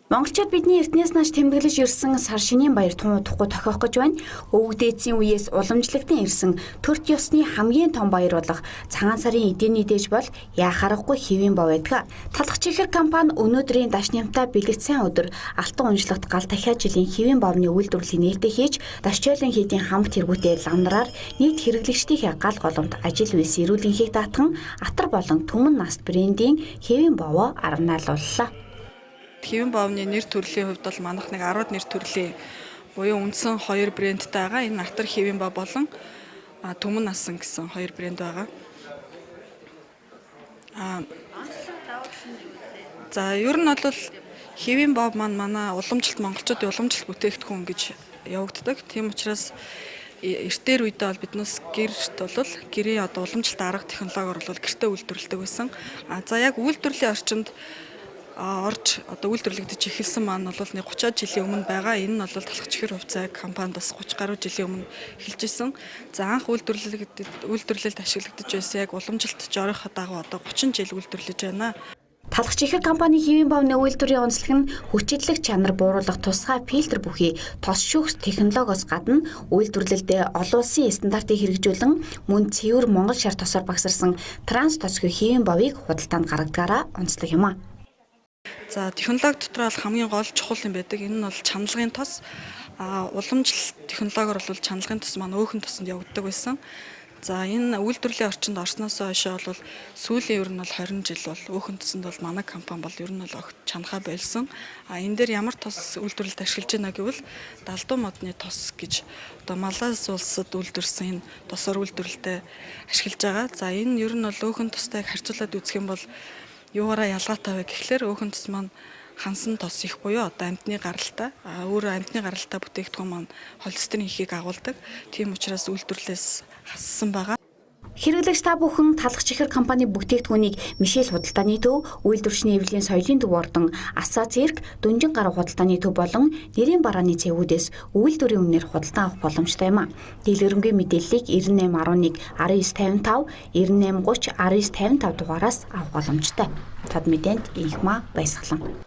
Монголчууд бидний эртнээс нааш тэмдэглэж ирсэн сар шинийн баяр тун удахгүй тохиох гэж байна. Өвөг дээдсийн үеэс уламжлагдсан ирсэн төрт ёсны хамгийн том баяр болох цагаан сарын эдийн дээж бол яхаарахгүй хэвийн бов байдаг. Талах чихэр компани өнөөдрийн даш нямтаа бэлэгдсэн өдөр алтан унжлагт гал дахиад жилийн хэвийн бовны үйлдвэрлэлийн нээлттэй хийж дашчойлон хийдийн хамт тэргүүтэй лавнараар нийт хэрэглэгчдийн гал голомт ажил үйлс эрүүлэнхийг даатхан атар болон түмэн наст брендийн хэвийн бовоо арганаалууллаа. Хэвийн бовны нэр төрлийн хувьд бол манайх нэг 10 нэр төрлийн буюу үндсэн 2 брэндтэй байгаа. Энэ Атар хэвийн бов болон Түмэн насан гэсэн 2 брэнд байгаа. За ер нь бол хэвийн бов манай уламжлалт монголчуудын уламжлалт бүтээгдэхүүн гэж явагддаг. Тийм учраас эртээр үедээ бол биднээс гэрт бол гэрийн уламжлалт арга технологиор бол гэртээ үйлдвэрлэдэг байсан. За яг үйлдвэрлэлийн орчинд орж үйлдвэрлэгдэж эхэлсэн маань бол нэг 30 жилийн өмнө байгаа. Энэ нь бол талах чихэр хувьцаа компаниас 30 гаруй жилийн өмнө эхэлж исэн. За анх үйлдвэрлэлд ашиглагдаж байсан яг уламжилт жорийнхоо дагуу 30 жил үйлдвэрлэж байна. Талах чихэр компани хэвийн бовны үйлдвэрийн онцлог нь хүчитлэг чанар бууруулах тусгай фильтр бүхий тос шүүхс технологиос гадна үйлдвэрлэлдээ олон улсын стандартыг хэрэгжүүлэн мөн цэвэр Монгол шар тосоор багсарсан транс тосгүй хэвийн бовыг худалдаанд гаргадгаараа онцлог юм а. За технологи дотор бол хамгийн гол чухал юм байдаг. Энэ нь бол чаналгын тос. Уламжлалт технологиор бол чаналгын тос маань өөхөн тосонд явагддаг байсан. За энэ үйлдвэрлэлийн орчинд орсноос хойш бол сүүлийн ер нь бол 20 жил бол өөхөн тосонд бол манай компани бол ер нь бол огт чанахаа болсон. Энэ дээр ямар тос үйлдвэрлэлд ашиглаж байна гэвэл далдуу модны тос гэж Малайз улсад үйлдвэрсэн энэ тосоор үйлдвэрлэлтэд ашиглаж байгаа. За энэ ер нь бол өөхөн тостой харьцуулаад үзэх юм бол юугаараа ялгаатай вэ гэхлээр өөхөн тос маань хансан тос их буюу амьтны гаралтай. Өөр амьтны гаралтай бүтээгдэхүүн маань холестерин ихийг агуулдаг. Тийм учраас үйлдвэрлэлээс хассан байгаа. Хэрэглэгч та бүхэн талах чихэр компани бүтээгдэхүүнийг Мишель худалдааны төв, үйлдвэрчний эвлэлийн соёлын төв ордон Асаа цирк, Дүнжин гаруй худалдааны төв болон нэрийн барааны цэвүүдээс үйлдвэрийн үнээр худалдан авах боломжтой юм а. Дэлгэрэнгүй мэдээллийг 9811 1955, 9830 1955 дугаараас авах боломжтой. Тод мэдээнд Инхма Баясгалан.